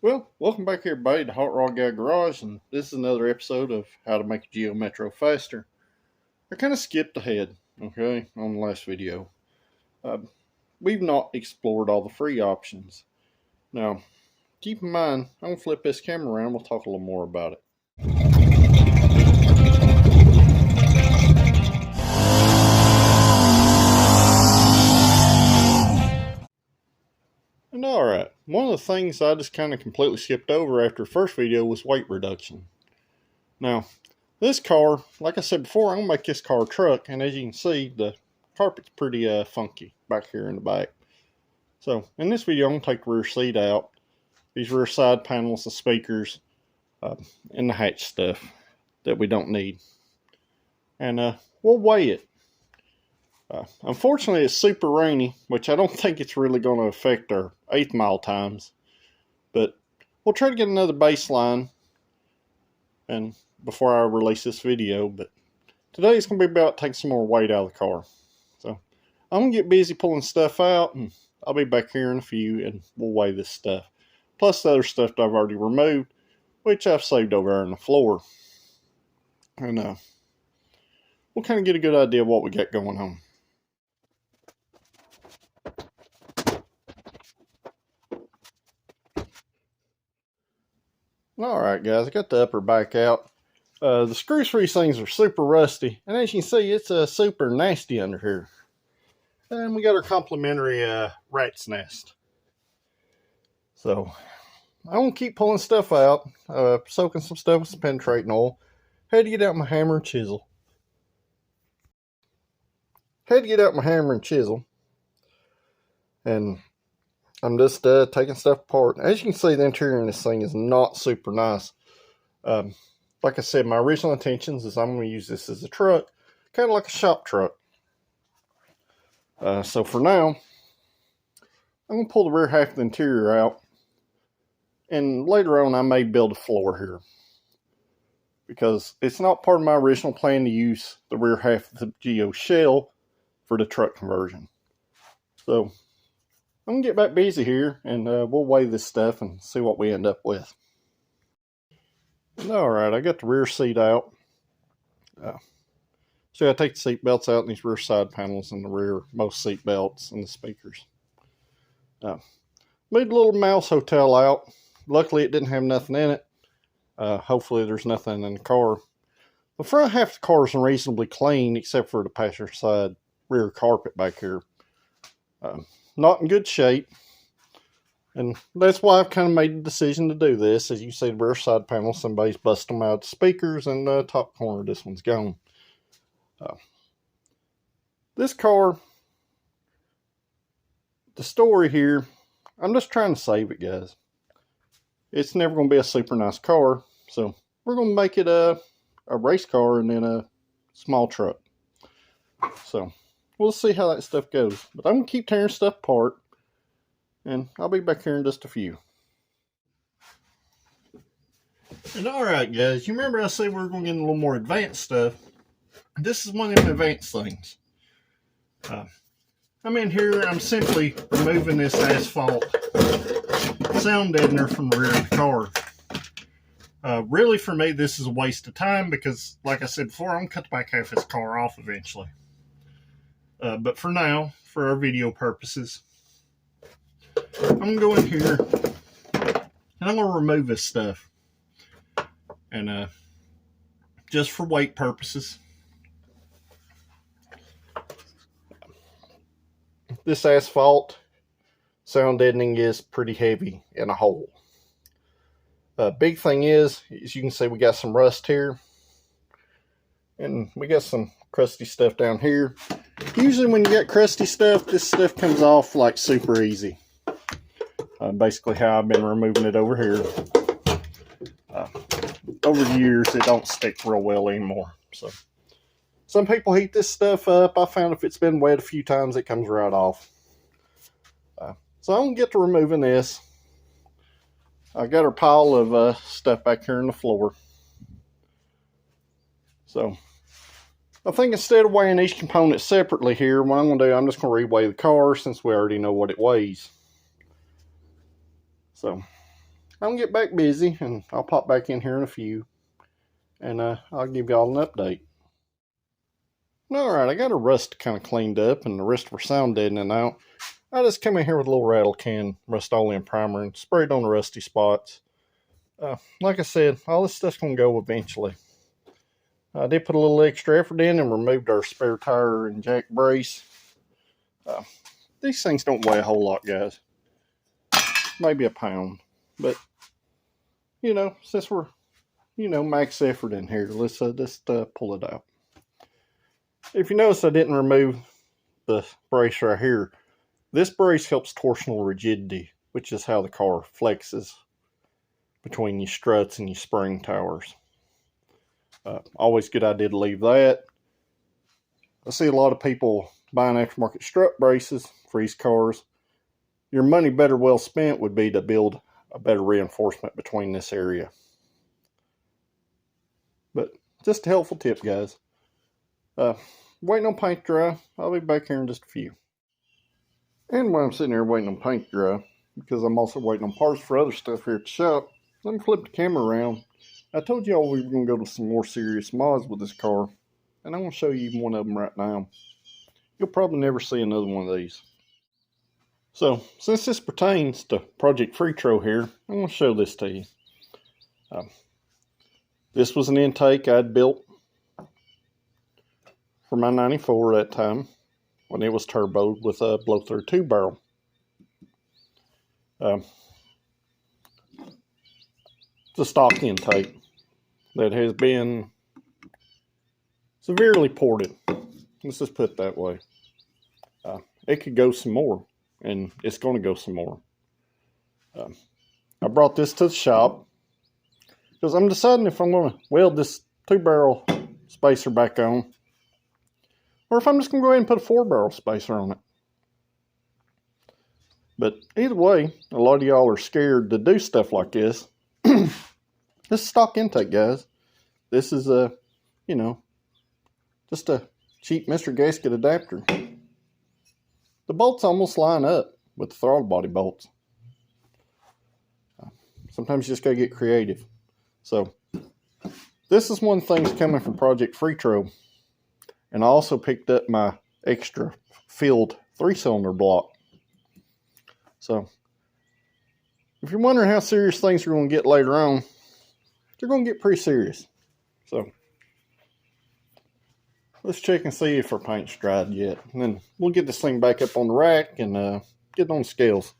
Well, welcome back everybody to Hot Rod Guy Garage, and this is another episode of how to make a Geo Metro Faster. I kind of skipped ahead, okay, on the last video. Uh, we've not explored all the free options. Now, keep in mind, I'm going to flip this camera around, we'll talk a little more about it. And alright, one of the things I just kind of completely skipped over after the first video was weight reduction. Now, this car, like I said before, I'm going to make this car a truck, and as you can see, the carpet's pretty funky back here in the back. So, in this video, I'm going to take the rear seat out, these rear side panels, the speakers, and the hatch stuff that we don't need. And we'll weigh it. Unfortunately, it's super rainy, which I don't think it's really going to affect our 8th mile times. But we'll try to get another baseline and before I release this video. But today it's going to be about taking some more weight out of the car. So I'm going to get busy pulling stuff out, and I'll be back here in a few, and we'll weigh this stuff. Plus the other stuff that I've already removed, which I've saved over there on the floor. And we'll kind of get a good idea of what we got going on. Alright guys, I got the upper back out. The screws for these things are super rusty, and as you can see, it's super nasty under here. And we got our complimentary rat's nest. So, I'm going to keep pulling stuff out, soaking some stuff with some penetrating oil. Had to get out my hammer and chisel. And I'm just taking stuff apart. As you can see, the interior in this thing is not super nice. Like I said, my original intentions is I'm going to use this as a truck, kind of like a shop truck. So for now, I'm going to pull the rear half of the interior out. And later on, I may build a floor here. Because it's not part of my original plan to use the rear half of the Geo shell for the truck conversion. So I'm going to get back busy here, and we'll weigh this stuff and see what we end up with. Alright, I got the rear seat out. So I take the seat belts out and these rear side panels and the rear most seat belts and the speakers. Made a little mouse hotel out. Luckily it didn't have nothing in it. Hopefully there's nothing in the car. The front half of the car is reasonably clean except for the passenger side rear carpet back here. Not in good shape. And that's why I've kind of made the decision to do this. As you see the rear side panel, somebody's busted them out of the speakers, and the top corner, this one's gone. This car, the story here, I'm just trying to save it, guys. It's never going to be a super nice car, so we're going to make it a race car and then a small truck. So we'll see how that stuff goes. But I'm going to keep tearing stuff apart, and I'll be back here in just a few. And alright guys, you remember I said we were going to get a little more advanced stuff. This is one of them advanced things. I'm in here, I'm simply removing this asphalt sound deadener from the rear of the car. Really for me this is a waste of time because, like I said before, I'm going to cut the back half of this car off eventually. But for now, for our video purposes, I'm going to go in here and I'm going to remove this stuff. And just for weight purposes. This asphalt sound deadening is pretty heavy in a hole. Big thing is, as you can see, we got some rust here. And we got some crusty stuff down here. Usually when you get crusty stuff, this stuff comes off like super easy. Basically how I've been removing it over here. Over the years, it don't stick real well anymore. So some people heat this stuff up. I found if it's been wet a few times, it comes right off. So I'm going to get to removing this. I got a pile of stuff back here on the floor. So I think instead of weighing each component separately here, what I'm going to do, I'm just going to reweigh the car since we already know what it weighs. So I'm gonna get back busy, and I'll pop back in here in a few, and I'll give y'all an update. Alright, I got her rust kind of cleaned up, and the rest of her sound deadening out. I just come in here with a little rattle can Rust-Oleum primer and sprayed on the rusty spots. Like I said, all this stuff's gonna go eventually. I did put a little extra effort in and removed our spare tire and jack brace. These things don't weigh a whole lot, guys. Maybe a pound. But, you know, since we're, max effort in here, let's just pull it out. If you notice, I didn't remove the brace right here. This brace helps torsional rigidity, which is how the car flexes between your struts and your spring towers. Always a good idea to leave that. I see a lot of people buying aftermarket strut braces for these cars. Your money better well spent would be to build a better reinforcement between this area. But just a helpful tip, guys. Waiting on paint to dry. I'll be back here in just a few. And while I'm sitting here waiting on paint to dry, because I'm also waiting on parts for other stuff here at the shop, let me flip the camera around. I told y'all we were going to go to some more serious mods with this car, and I'm going to show you one of them right now. You'll probably never see another one of these. So, since this pertains to Project Fritro here, I'm going to show this to you. This was an intake I'd built for my 94 at that time, when it was turboed with a blow-through 2-barrel. It's a stock intake that has been severely ported. Let's just put it that way. It could go some more, and it's going to go some more. I brought this to the shop because I'm deciding if I'm going to weld this 2-barrel spacer back on, or if I'm just going to go ahead and put a 4-barrel spacer on it. But either way, a lot of y'all are scared to do stuff like this. This is stock intake, guys. This is just a cheap Mr. Gasket adapter. The bolts almost line up with the throttle body bolts. Sometimes you just gotta get creative. So, this is one of the things coming from Project Fritro. And I also picked up my extra filled 3-cylinder block. So, if you're wondering how serious things are going to get later on, they're going to get pretty serious. So, let's check and see if our paint's dried yet. And then we'll get this thing back up on the rack and get it on the scales.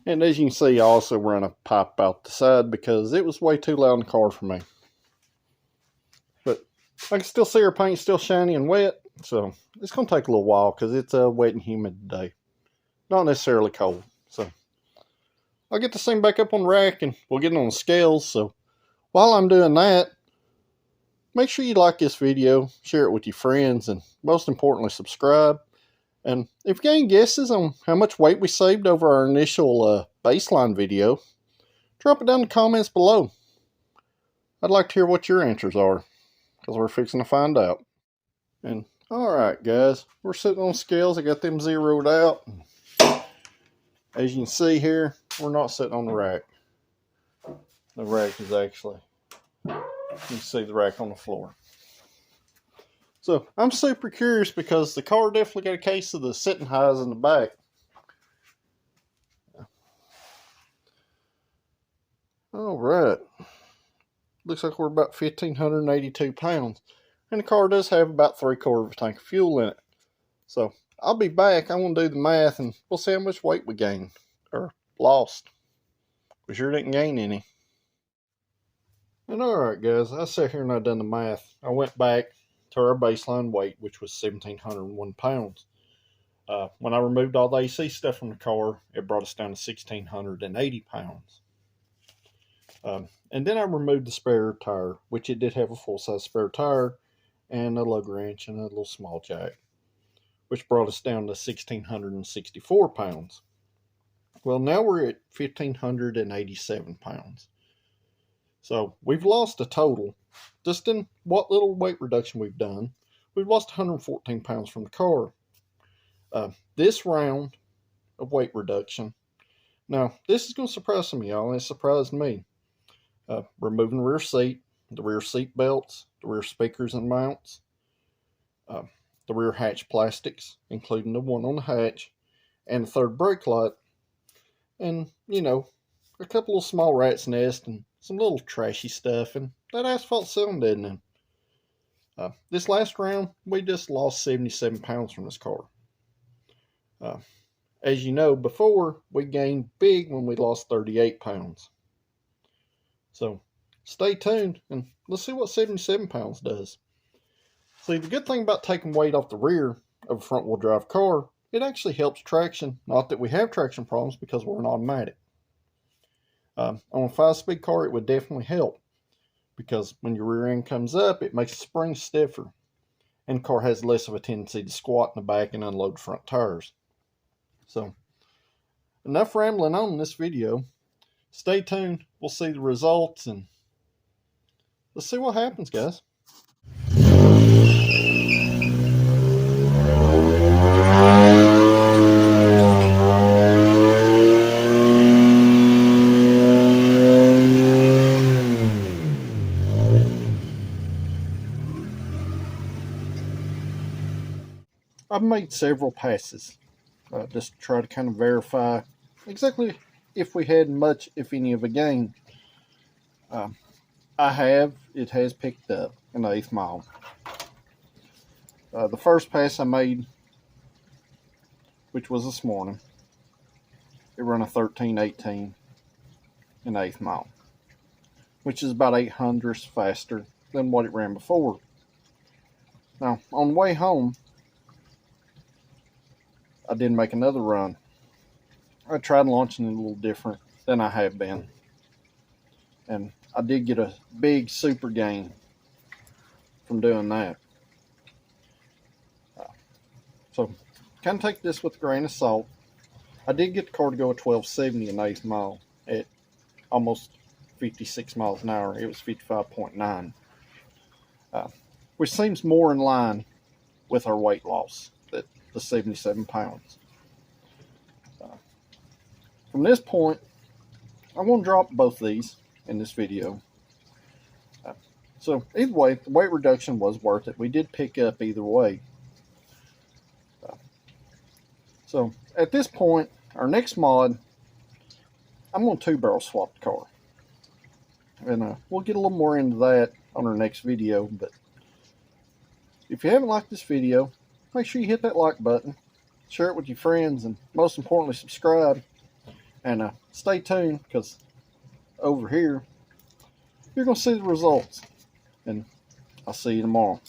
And as you can see, I also ran a pipe out the side because it was way too loud in the car for me. But I can still see our paint still shiny and wet. So, it's going to take a little while because it's wet and humid today. Not necessarily cold. So, I'll get this thing back up on the rack and we'll get it on the scales. So, while I'm doing that, make sure you like this video, share it with your friends, and most importantly, subscribe. And if you got any guesses on how much weight we saved over our initial baseline video, drop it down in the comments below. I'd like to hear what your answers are, because we're fixing to find out. And alright guys, we're sitting on scales. I got them zeroed out. As you can see here, we're not sitting on the rack. The rack is actually, you can see the rack on the floor. So, I'm super curious because the car definitely got a case of the sitting highs in the back. Alright. Looks like we're about 1,582 pounds. And the car does have about 3/4 of a tank of fuel in it. So, I'll be back. I'm going to do the math and we'll see how much weight we gained. Or lost. We sure didn't gain any. And alright guys, I sat here and I done the math. I went back to our baseline weight, which was 1,701 pounds. When I removed all the AC stuff from the car, it brought us down to 1,680 pounds. And then I removed the spare tire, which it did have a full-size spare tire and a lug wrench and a little small jack, which brought us down to 1,664 pounds. Well, now we're at 1,587 pounds. So we've lost a total, just in what little weight reduction we've done, we've lost 114 pounds from the car. This round of weight reduction Now, this is going to surprise some of y'all, and it surprised me. Removing the rear seat belts, the rear speakers and mounts, uh, the rear hatch plastics, including the one on the hatch, and the third brake light, and, a couple of small rat's nests and some little trashy stuff, and that asphalt cylinder, didn't it? This last round, we just lost 77 pounds from this car. As you know, before, we gained big when we lost 38 pounds. So, stay tuned, and let's see what 77 pounds does. See, the good thing about taking weight off the rear of a front-wheel drive car, it actually helps traction. Not that we have traction problems because we're an automatic. On a 5-speed car, it would definitely help, because when your rear end comes up, it makes the springs stiffer, and the car has less of a tendency to squat in the back and unload front tires. So, enough rambling on in this video. Stay tuned. We'll see the results, and let's see what happens, guys. I've made several passes just to try to kind of verify exactly if we had much, if any, of a gain. It has picked up an 1/8 mile. The first pass I made, which was this morning, it ran a 13:18 an 1/8 mile, which is about 800ths faster than what it ran before. Now, on the way home, I did make another run. I tried launching it a little different than I have been, and I did get a big super gain from doing that. So, kind of take this with a grain of salt. I did get the car to go at 1270 an 1/8 mile at almost 56 miles an hour. It was 55.9, which seems more in line with our weight loss, that the 77 pounds. From this point, I'm going to drop both these in this video. So either way, the weight reduction was worth it. We did pick up either way. So at this point, our next mod, I'm going to 2-barrel swap the car. And we'll get a little more into that on our next video. But if you haven't liked this video, make sure you hit that like button, share it with your friends, and most importantly, subscribe. And stay tuned, because over here, you're going to see the results. And I'll see you tomorrow.